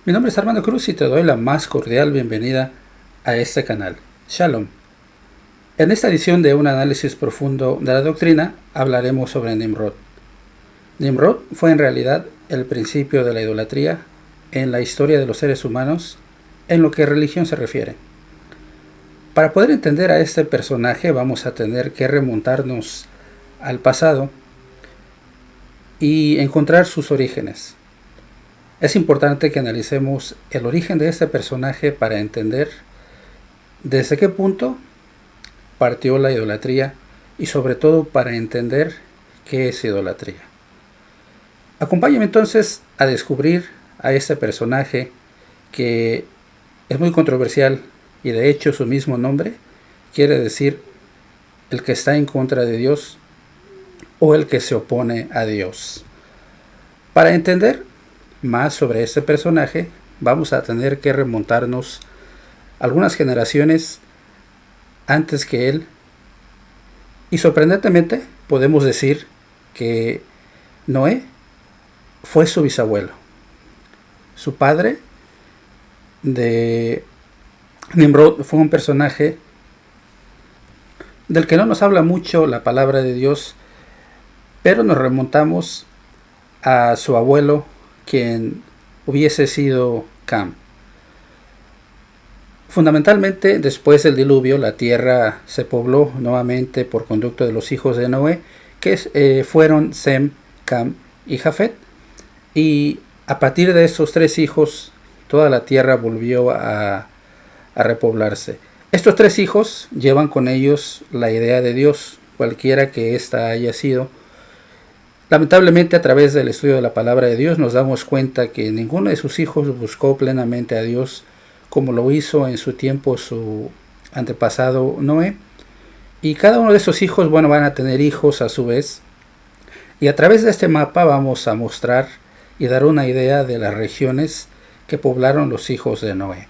Mi nombre es Armando Cruz y te doy la más cordial bienvenida a este canal. Shalom. En esta edición de un análisis profundo de la doctrina hablaremos sobre Nimrod. Nimrod fue en realidad el principio de la idolatría en la historia de los seres humanos en lo que religión se refiere. Para poder entender a este personaje vamos a tener que remontarnos al pasado y encontrar sus orígenes. Es importante que analicemos el origen de este personaje para entender desde qué punto partió la idolatría y sobre todo para entender qué es idolatría. Acompáñame entonces a descubrir a este personaje que es muy controversial y de hecho su mismo nombre quiere decir el que está en contra de Dios o el que se opone a Dios. Para entender más sobre este personaje vamos a tener que remontarnos algunas generaciones antes que él y sorprendentemente podemos decir que Noé fue su bisabuelo. Su padre de Nimrod fue un personaje del que no nos habla mucho la palabra de Dios, pero nos remontamos a su abuelo, quien hubiese sido Cam. Fundamentalmente, después del diluvio, la tierra se pobló nuevamente por conducto de los hijos de Noé, que fueron Sem, Cam y Jafet. Y a partir de estos tres hijos, toda la tierra volvió a repoblarse. Estos tres hijos llevan con ellos la idea de Dios, cualquiera que ésta haya sido. Lamentablemente, a través del estudio de la palabra de Dios nos damos cuenta que ninguno de sus hijos buscó plenamente a Dios como lo hizo en su tiempo su antepasado Noé. Y cada uno de esos hijos, van a tener hijos a su vez. Y a través de este mapa vamos a mostrar y dar una idea de las regiones que poblaron los hijos de Noé.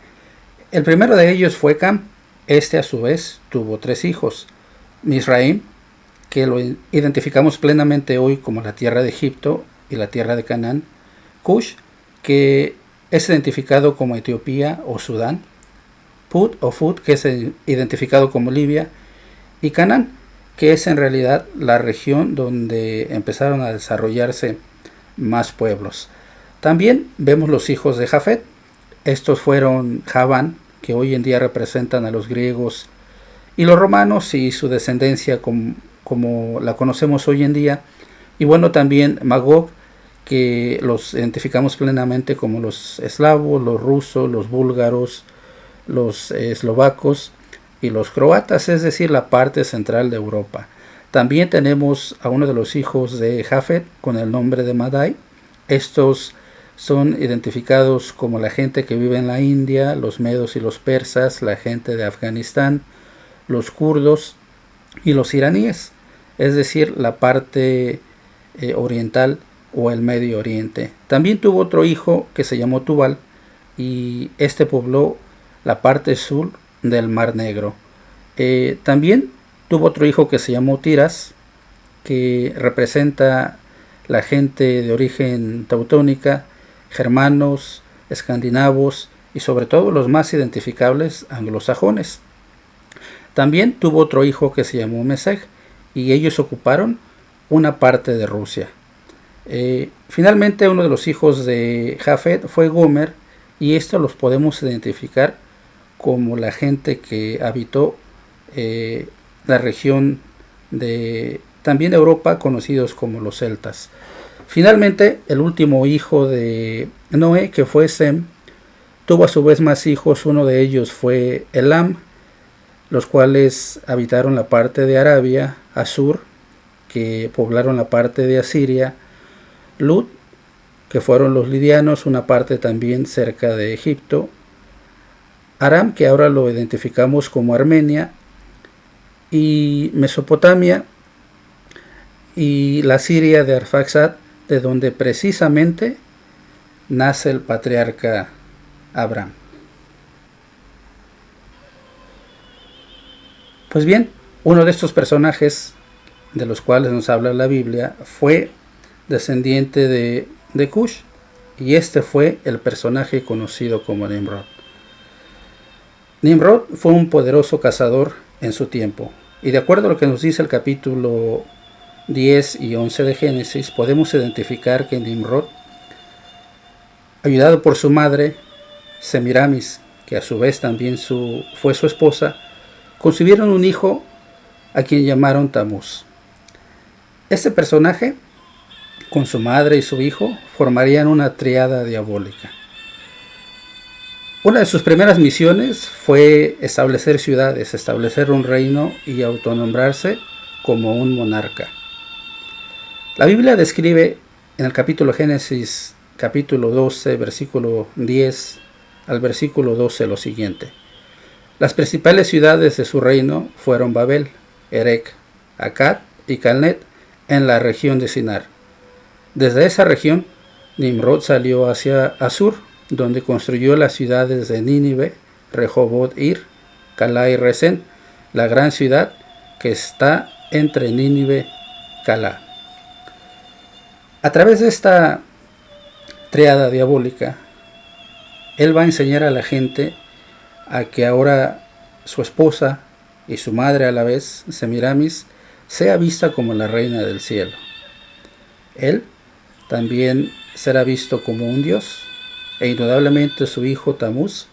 El primero de ellos fue Cam. Este a su vez tuvo tres hijos. Misraim, que lo identificamos plenamente hoy como la tierra de Egipto y la tierra de Canaán. Cush, que es identificado como Etiopía o Sudán. Put o Fut, que es identificado como Libia. Y Canaán, que es en realidad la región donde empezaron a desarrollarse más pueblos. También vemos los hijos de Jafet. Estos fueron Javán, que hoy en día representan a los griegos y los romanos y su descendencia como la conocemos hoy en día. Y también Magog, que los identificamos plenamente como los eslavos, los rusos, los búlgaros, los eslovacos y los croatas, es decir, la parte central de Europa. También tenemos a uno de los hijos de Jafet con el nombre de Madai. Estos son identificados como la gente que vive en la India, los medos y los persas, la gente de Afganistán, los kurdos y los iraníes, es decir, la parte oriental o el Medio Oriente. También tuvo otro hijo que se llamó Tubal y este pobló la parte sur del Mar Negro. También tuvo otro hijo que se llamó Tiras, que representa la gente de origen teutónica, germanos, escandinavos y sobre todo los más identificables anglosajones. También tuvo otro hijo que se llamó Meseg y ellos ocuparon una parte de Rusia. Finalmente uno de los hijos de Jafet fue Gomer y esto los podemos identificar como la gente que habitó la región de también Europa, conocidos como los celtas. Finalmente el último hijo de Noé, que fue Sem, tuvo a su vez más hijos. Uno de ellos fue Elam, los cuales habitaron la parte de Arabia, Asur, que poblaron la parte de Asiria, Lut, que fueron los lidianos, una parte también cerca de Egipto, Aram, que ahora lo identificamos como Armenia, y Mesopotamia y la Siria de Arfaxad, de donde precisamente nace el patriarca Abraham. Pues bien, uno de estos personajes de los cuales nos habla la Biblia fue descendiente de Cush, y este fue el personaje conocido como Nimrod. Nimrod fue un poderoso cazador en su tiempo, y de acuerdo a lo que nos dice el capítulo 10 y 11 de Génesis, podemos identificar que Nimrod, ayudado por su madre, Semiramis, que a su vez también fue su esposa, concibieron un hijo a quien llamaron Tamuz. Este personaje, con su madre y su hijo, formarían una tríada diabólica. Una de sus primeras misiones fue establecer ciudades, establecer un reino y autonombrarse como un monarca. La Biblia describe en el capítulo Génesis, capítulo 12, versículo 10 al versículo 12 lo siguiente. Las principales ciudades de su reino fueron Babel, Erec, Akkad y Calnet en la región de Sinar. Desde esa región, Nimrod salió hacia Asur, donde construyó las ciudades de Nínive, Rehoboth-ir, Calá y Resén, la gran ciudad que está entre Nínive y Calá. A través de esta triada diabólica, él va a enseñar a la gente a que ahora su esposa y su madre a la vez, Semiramis, sea vista como la reina del cielo. Él también será visto como un dios, e indudablemente su hijo Tamuz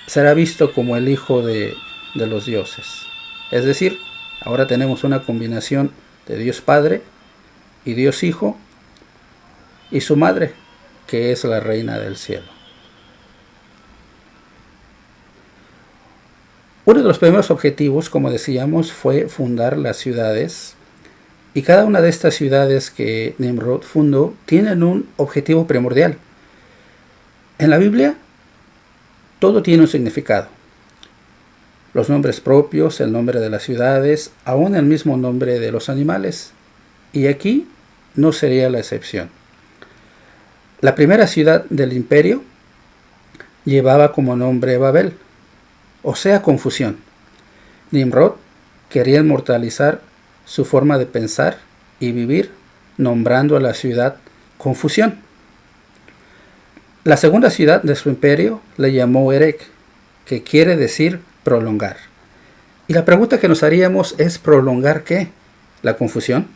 será visto como el hijo de los dioses. Es decir, ahora tenemos una combinación de Dios Padre y Dios Hijo y su madre, que es la reina del cielo. Uno de los primeros objetivos, como decíamos, fue fundar las ciudades, y cada una de estas ciudades que Nimrod fundó tienen un objetivo primordial. En la Biblia, todo tiene un significado. Los nombres propios, el nombre de las ciudades, aún el mismo nombre de los animales. Y aquí no sería la excepción. La primera ciudad del imperio llevaba como nombre Babel, o sea, confusión. Nimrod quería inmortalizar su forma de pensar y vivir, nombrando a la ciudad Confusión. La segunda ciudad de su imperio le llamó Erec, que quiere decir prolongar. Y la pregunta que nos haríamos es: ¿prolongar qué? ¿La confusión?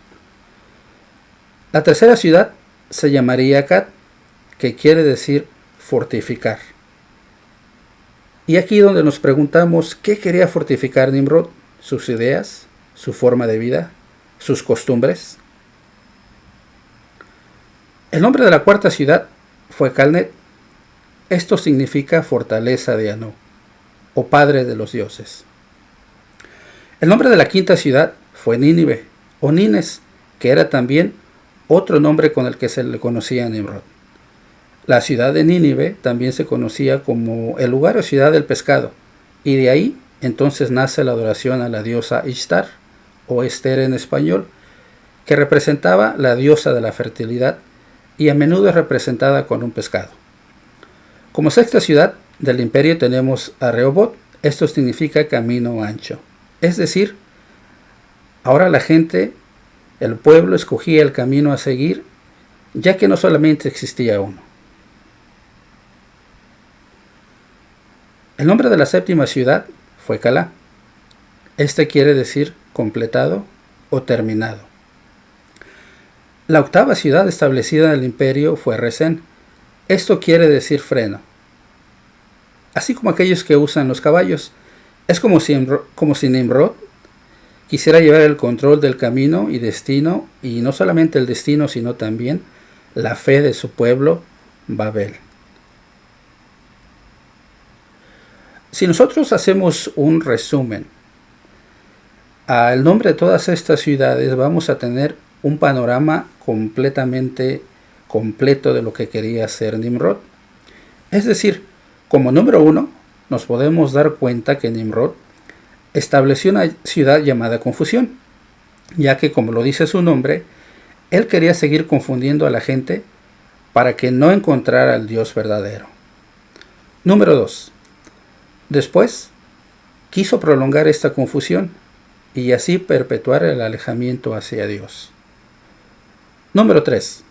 La tercera ciudad se llamaría Akkad, que quiere decir fortificar. Y aquí donde nos preguntamos, ¿qué quería fortificar Nimrod? ¿Sus ideas? ¿Su forma de vida? ¿Sus costumbres? El nombre de la cuarta ciudad fue Calnet. Esto significa fortaleza de Anu, o padre de los dioses. El nombre de la quinta ciudad fue Nínive, o Nines, que era también otro nombre con el que se le conocía a Nimrod. La ciudad de Nínive también se conocía como el lugar o ciudad del pescado, y de ahí entonces nace la adoración a la diosa Ishtar, o Esther en español, que representaba la diosa de la fertilidad y a menudo es representada con un pescado. Como sexta ciudad del imperio tenemos a Rehoboth. Esto significa camino ancho. Es decir, ahora la gente, el pueblo, escogía el camino a seguir, ya que no solamente existía uno. El nombre de la séptima ciudad fue Calá. Este quiere decir completado o terminado. La octava ciudad establecida en el imperio fue Resén. Esto quiere decir freno. Así como aquellos que usan los caballos. Es como si Nimrod quisiera llevar el control del camino y destino, y no solamente el destino, sino también la fe de su pueblo, Babel. Si nosotros hacemos un resumen al nombre de todas estas ciudades, vamos a tener un panorama completamente completo de lo que quería hacer Nimrod. Es decir, como número uno, nos podemos dar cuenta que Nimrod estableció una ciudad llamada Confusión, ya que, como lo dice su nombre, él quería seguir confundiendo a la gente para que no encontrara al Dios verdadero. Número 2. Después, quiso prolongar esta confusión y así perpetuar el alejamiento hacia Dios. Número 3.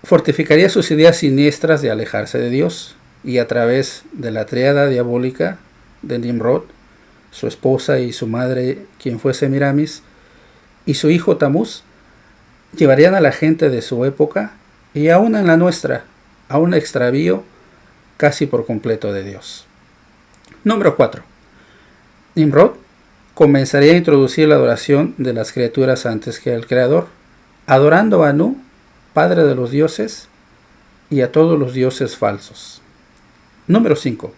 fortificaría sus ideas siniestras de alejarse de Dios, y a través de la tríada diabólica de Nimrod, su esposa y su madre, quien fue Semiramis, y su hijo Tamuz, llevarían a la gente de su época, y aún en la nuestra, a un extravío casi por completo de Dios. Número 4. Nimrod comenzaría a introducir la adoración de las criaturas antes que al Creador, adorando a Anu, padre de los dioses, y a todos los dioses falsos. Número 5.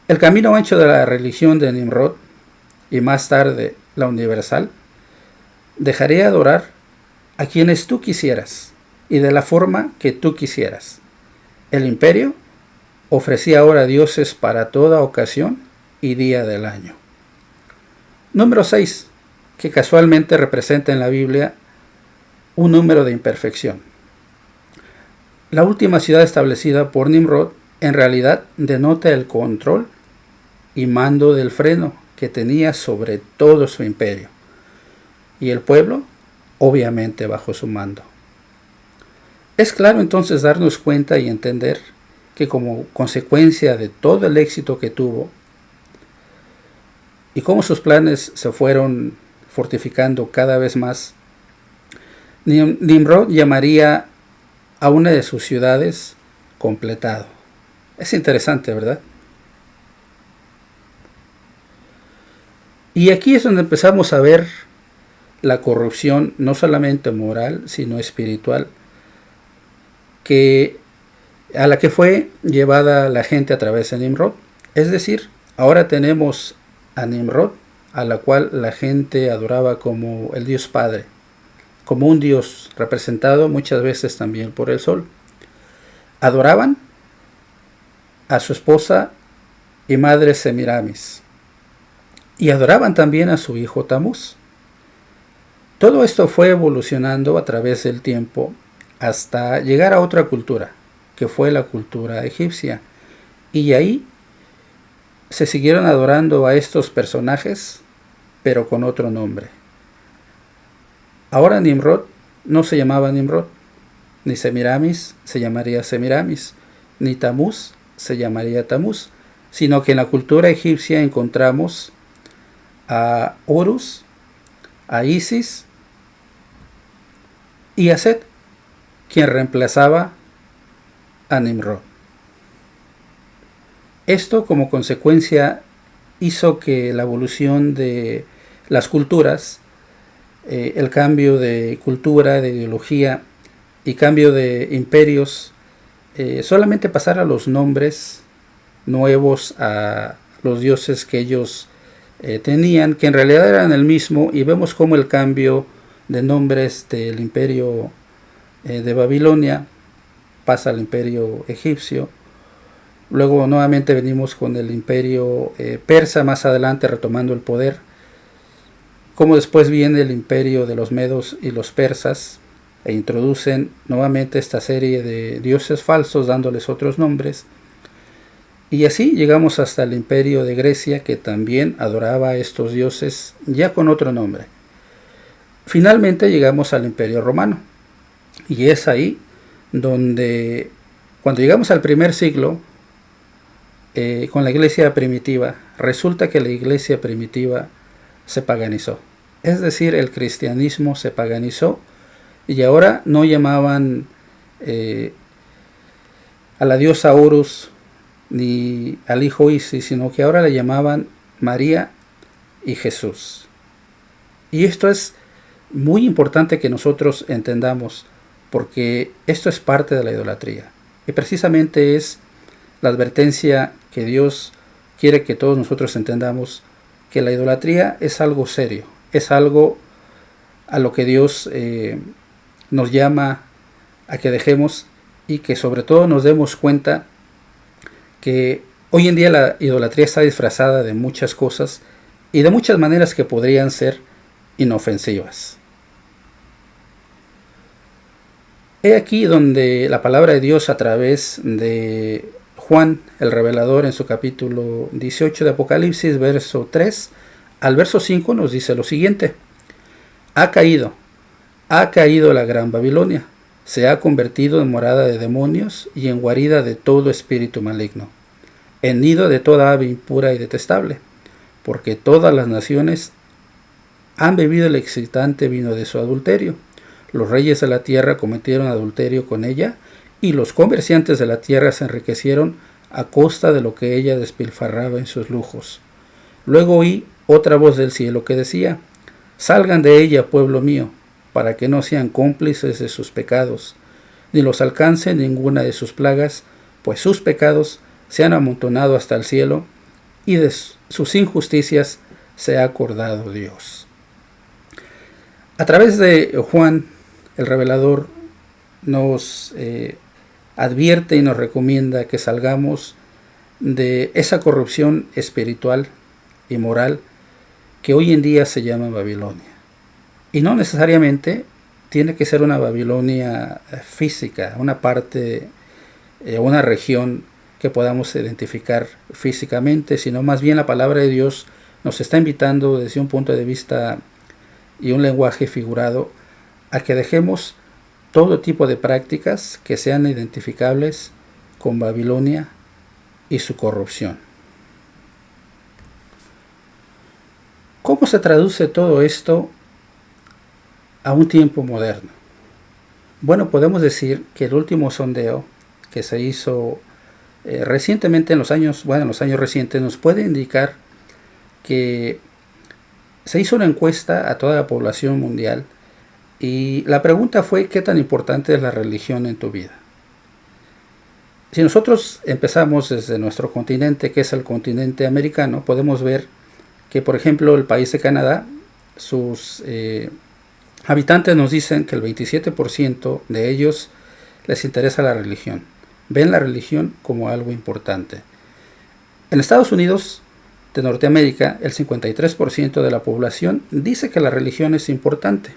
El camino ancho de la religión de Nimrod, y más tarde la universal, dejaría adorar a quienes tú quisieras y de la forma que tú quisieras. El imperio ofrecía ahora dioses para toda ocasión y día del año. Número 6, que casualmente representa en la Biblia un número de imperfección. La última ciudad establecida por Nimrod en realidad denota el control y mando del freno que tenía sobre todo su imperio, y el pueblo obviamente bajo su mando. Es claro entonces darnos cuenta y entender que como consecuencia de todo el éxito que tuvo y cómo sus planes se fueron fortificando cada vez más, Nimrod llamaría a una de sus ciudades completado. Es interesante, ¿verdad? Y aquí es donde empezamos a ver la corrupción, no solamente moral, sino espiritual, a la que fue llevada la gente a través de Nimrod. Es decir, ahora tenemos a Nimrod, a la cual la gente adoraba como el Dios Padre, como un Dios representado muchas veces también por el sol. Adoraban a su esposa y madre Semiramis, y adoraban también a su hijo Tamuz. Todo esto fue evolucionando a través del tiempo hasta llegar a otra cultura, que fue la cultura egipcia, y ahí se siguieron adorando a estos personajes, pero con otro nombre. Ahora Nimrod no se llamaba Nimrod, ni Semiramis se llamaría Semiramis, ni Tamuz se llamaría Tamuz, sino que en la cultura egipcia encontramos a Horus, a Isis y a Set, quien reemplazaba a Nimrod. Esto como consecuencia hizo que la evolución de las culturas, el cambio de cultura, de ideología y cambio de imperios, solamente pasara los nombres nuevos a los dioses que ellos tenían, que en realidad eran el mismo, y vemos cómo el cambio de nombres del imperio de Babilonia pasa al imperio egipcio. Luego nuevamente venimos con el imperio persa más adelante retomando el poder, como después viene el imperio de los medos y los persas e introducen nuevamente esta serie de dioses falsos dándoles otros nombres, y así llegamos hasta el imperio de Grecia, que también adoraba a estos dioses ya con otro nombre. Finalmente llegamos al imperio romano, y es ahí donde cuando llegamos al primer siglo, con la iglesia primitiva, resulta que la iglesia primitiva se paganizó. Es decir, el cristianismo se paganizó, y ahora no llamaban a la diosa Horus ni al hijo Isis, sino que ahora le llamaban María y Jesús. Y esto es muy importante que nosotros entendamos, porque esto es parte de la idolatría, y precisamente es la advertencia que Dios quiere que todos nosotros entendamos, que la idolatría es algo serio, es algo a lo que Dios nos llama a que dejemos, y que sobre todo nos demos cuenta que hoy en día la idolatría está disfrazada de muchas cosas y de muchas maneras que podrían ser inofensivas. He aquí donde la palabra de Dios a través de Juan el Revelador en su capítulo 18 de Apocalipsis, verso 3 al verso 5 nos dice lo siguiente: ha caído la gran Babilonia, se ha convertido en morada de demonios y en guarida de todo espíritu maligno, en nido de toda ave impura y detestable, porque todas las naciones han bebido el excitante vino de su adulterio. Los reyes de la tierra cometieron adulterio con ella, y los comerciantes de la tierra se enriquecieron a costa de lo que ella despilfarraba en sus lujos. Luego oí otra voz del cielo que decía: salgan de ella, pueblo mío, para que no sean cómplices de sus pecados, ni los alcance ninguna de sus plagas, pues sus pecados se han amontonado hasta el cielo, y de sus injusticias se ha acordado Dios. A través de Juan, el revelador nos advierte y nos recomienda que salgamos de esa corrupción espiritual y moral que hoy en día se llama Babilonia. Y no necesariamente tiene que ser una Babilonia física, una parte, una región que podamos identificar físicamente, sino más bien la palabra de Dios nos está invitando desde un punto de vista y un lenguaje figurado a que dejemos todo tipo de prácticas que sean identificables con Babilonia y su corrupción. ¿Cómo se traduce todo esto a un tiempo moderno? Bueno, podemos decir que el último sondeo que se hizo recientemente en los años recientes nos puede indicar que se hizo una encuesta a toda la población mundial y la pregunta fue: ¿qué tan importante es la religión en tu vida? Si nosotros empezamos desde nuestro continente, que es el continente americano, podemos ver que, por ejemplo, el país de Canadá, sus habitantes nos dicen que el 27% de ellos les interesa la religión. Ven la religión como algo importante. En Estados Unidos de Norteamérica, el 53% de la población dice que la religión es importante.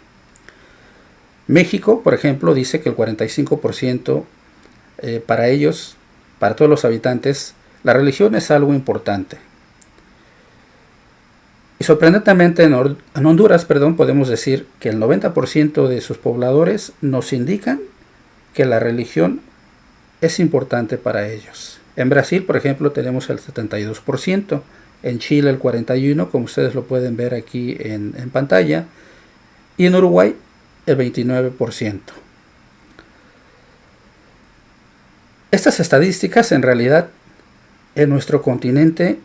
México, por ejemplo, dice que el 45% para ellos, para todos los habitantes, la religión es algo importante. Y sorprendentemente en Honduras, podemos decir que el 90% de sus pobladores nos indican que la religión es importante para ellos. En Brasil, por ejemplo, tenemos el 72%, en Chile el 41%, como ustedes lo pueden ver aquí en pantalla, y en Uruguay el 29%. Estas estadísticas en realidad en nuestro continente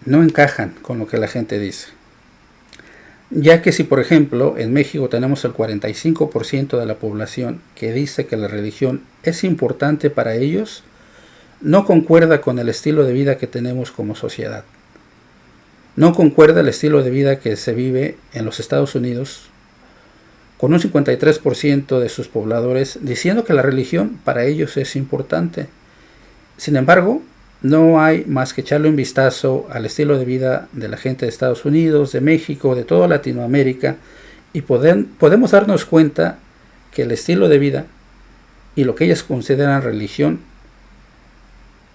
no encajan con lo que la gente dice, ya que si por ejemplo en México tenemos el 45% de la población que dice que la religión es importante para ellos, no concuerda con el estilo de vida que tenemos como sociedad. No concuerda el estilo de vida que se vive en los Estados Unidos, con un 53% de sus pobladores diciendo que la religión para ellos es importante. Sin embargo, no hay más que echarle un vistazo al estilo de vida de la gente de Estados Unidos, de México, de toda Latinoamérica, y podemos darnos cuenta que el estilo de vida y lo que ellos consideran religión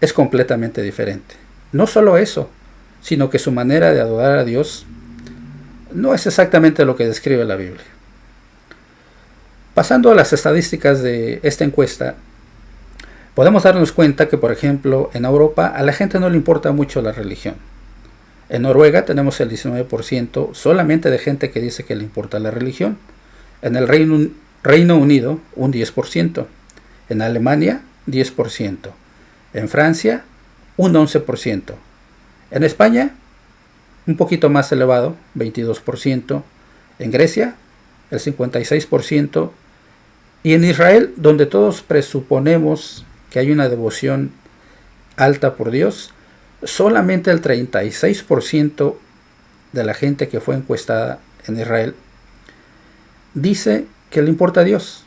es completamente diferente. No solo eso, sino que su manera de adorar a Dios no es exactamente lo que describe la Biblia. Pasando a las estadísticas de esta encuesta, podemos darnos cuenta que, por ejemplo, en Europa a la gente no le importa mucho la religión. En Noruega tenemos el 19% solamente de gente que dice que le importa la religión. En el Reino Unido, un 10%. En Alemania, 10%. En Francia, un 11%. En España, un poquito más elevado, 22%. En Grecia, el 56%. Y en Israel, donde todos presuponemos que hay una devoción alta por Dios, solamente el 36% de la gente que fue encuestada en Israel dice que le importa a Dios.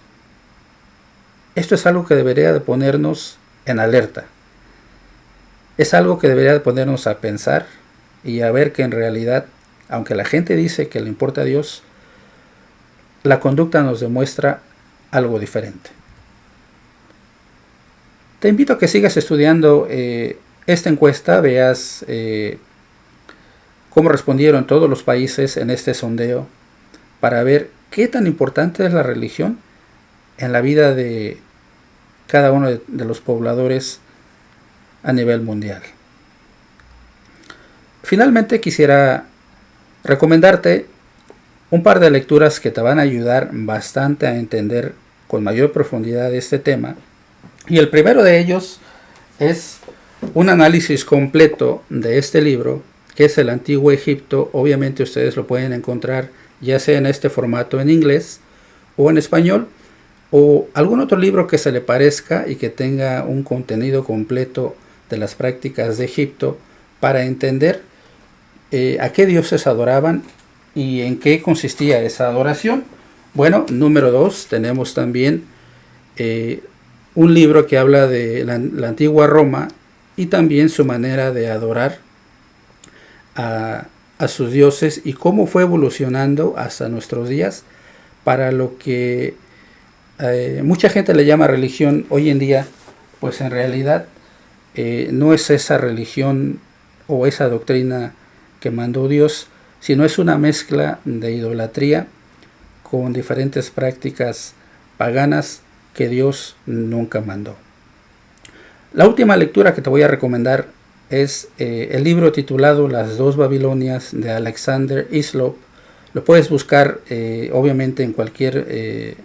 Esto es algo que debería de ponernos en alerta. Es algo que debería de ponernos a pensar y a ver que en realidad, aunque la gente dice que le importa a Dios, la conducta nos demuestra algo diferente. Te invito a que sigas estudiando esta encuesta, veas cómo respondieron todos los países en este sondeo para ver qué tan importante es la religión en la vida de cada uno de los pobladores a nivel mundial. Finalmente quisiera recomendarte un par de lecturas que te van a ayudar bastante a entender con mayor profundidad este tema. Y el primero de ellos es un análisis completo de este libro, que es el Antiguo Egipto. Obviamente ustedes lo pueden encontrar ya sea en este formato en inglés o en español, o algún otro libro que se le parezca y que tenga un contenido completo de las prácticas de Egipto para entender a qué dioses adoraban y en qué consistía esa adoración. Bueno, número 2, tenemos también un libro que habla de la antigua Roma y también su manera de adorar a sus dioses y cómo fue evolucionando hasta nuestros días para lo que mucha gente le llama religión hoy en día. Pues en realidad no es esa religión o esa doctrina que mandó Dios, sino es una mezcla de idolatría con diferentes prácticas paganas que Dios nunca mandó. La última lectura que te voy a recomendar es el libro titulado Las dos Babilonias de Alexander Hislop. Lo puedes buscar obviamente en cualquier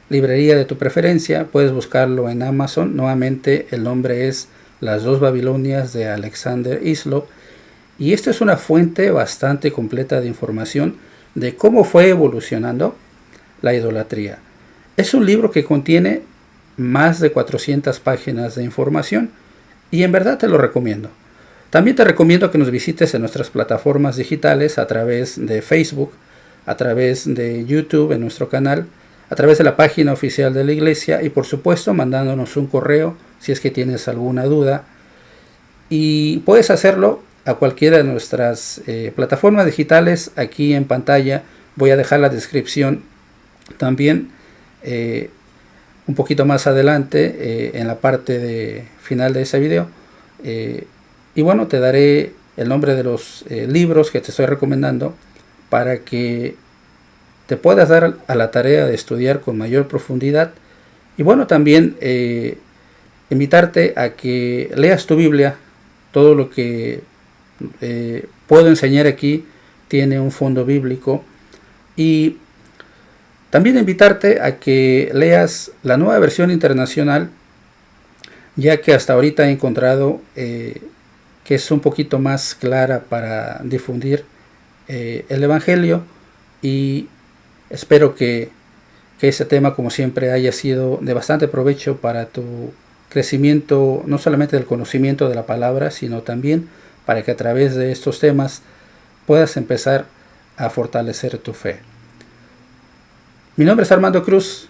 librería de tu preferencia, puedes buscarlo en Amazon. Nuevamente el nombre es Las dos Babilonias de Alexander Hislop, y esta es una fuente bastante completa de información de cómo fue evolucionando la idolatría. Es un libro que contiene más de 400 páginas de información y en verdad te lo recomiendo. También te recomiendo que nos visites en nuestras plataformas digitales a través de Facebook, a través de YouTube en nuestro canal, a través de la página oficial de la iglesia y por supuesto mandándonos un correo si es que tienes alguna duda. Y puedes hacerlo a cualquiera de nuestras plataformas digitales. Aquí en pantalla voy a dejar la descripción también un poquito más adelante en la parte final de ese video. Y bueno, te daré el nombre de los libros que te estoy recomendando para que te puedas dar a la tarea de estudiar con mayor profundidad. Y bueno, también invitarte a que leas tu Biblia. Todo lo que puedo enseñar aquí tiene un fondo bíblico. Y también invitarte a que leas la Nueva Versión Internacional, ya que hasta ahorita he encontrado que es un poquito más clara para difundir el Evangelio, y espero que ese tema, como siempre, haya sido de bastante provecho para tu crecimiento, no solamente del conocimiento de la palabra, sino también para que a través de estos temas puedas empezar a fortalecer tu fe. Mi nombre es Armando Cruz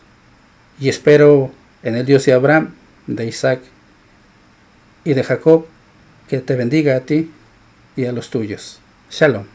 y espero en el Dios de Abraham, de Isaac y de Jacob que te bendiga a ti y a los tuyos. Shalom.